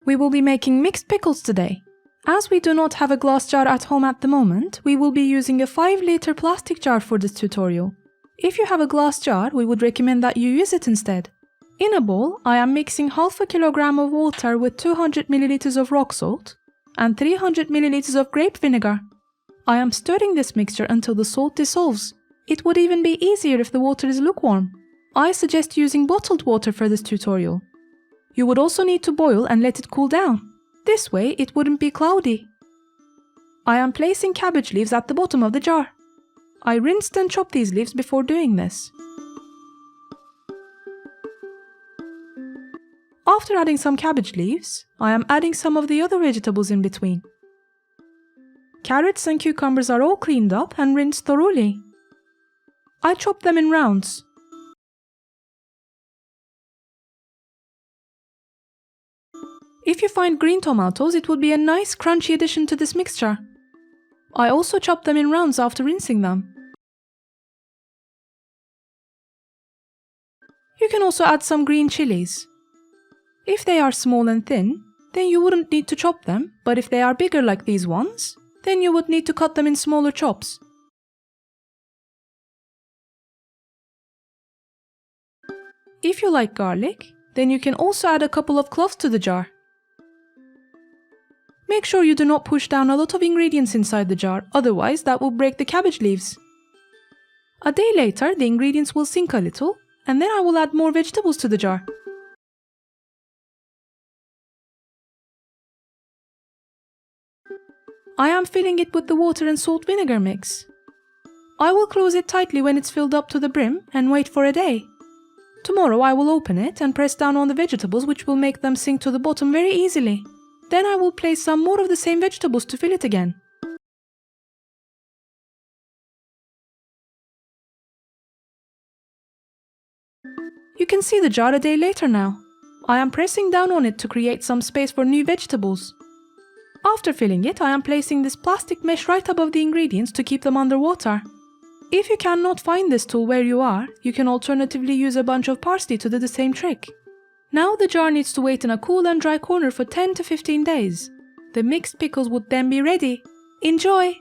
We will be making mixed pickles today. As we do not have a glass jar at home at the moment, we will be using a 5-liter plastic jar for this tutorial. If you have a glass jar, we would recommend that you use it instead. In a bowl, I am mixing half a kilogram of water with 200 milliliters of rock salt and 300 milliliters of grape vinegar. I am stirring this mixture until the salt dissolves. It would even be easier if the water is lukewarm. I suggest using bottled water for this tutorial. You would also need to boil and let it cool down. This way it wouldn't be cloudy. I am placing cabbage leaves at the bottom of the jar. I rinsed and chopped these leaves before doing this. After adding some cabbage leaves, I am adding some of the other vegetables in between. Carrots and cucumbers are all cleaned up and rinsed thoroughly. I chopped them in rounds. If you find green tomatoes, it would be a nice crunchy addition to this mixture. I also chopped them in rounds after rinsing them. You can also add some green chilies. If they are small and thin, then you wouldn't need to chop them, but if they are bigger like these ones, then you would need to cut them in smaller chops. If you like garlic, then you can also add a couple of cloves to the jar. Make sure you do not push down a lot of ingredients inside the jar, otherwise that will break the cabbage leaves. A day later, the ingredients will sink a little, and then I will add more vegetables to the jar. I am filling it with the water and salt vinegar mix. I will close it tightly when it's filled up to the brim and wait for a day. Tomorrow I will open it and press down on the vegetables, which will make them sink to the bottom very easily. Then I will place some more of the same vegetables to fill it again. You can see the jar a day later now. I am pressing down on it to create some space for new vegetables. After filling it, I am placing this plastic mesh right above the ingredients to keep them underwater. If you cannot find this tool where you are, you can alternatively use a bunch of parsley to do the same trick. Now the jar needs to wait in a cool and dry corner for 10 to 15 days. The mixed pickles would then be ready. Enjoy!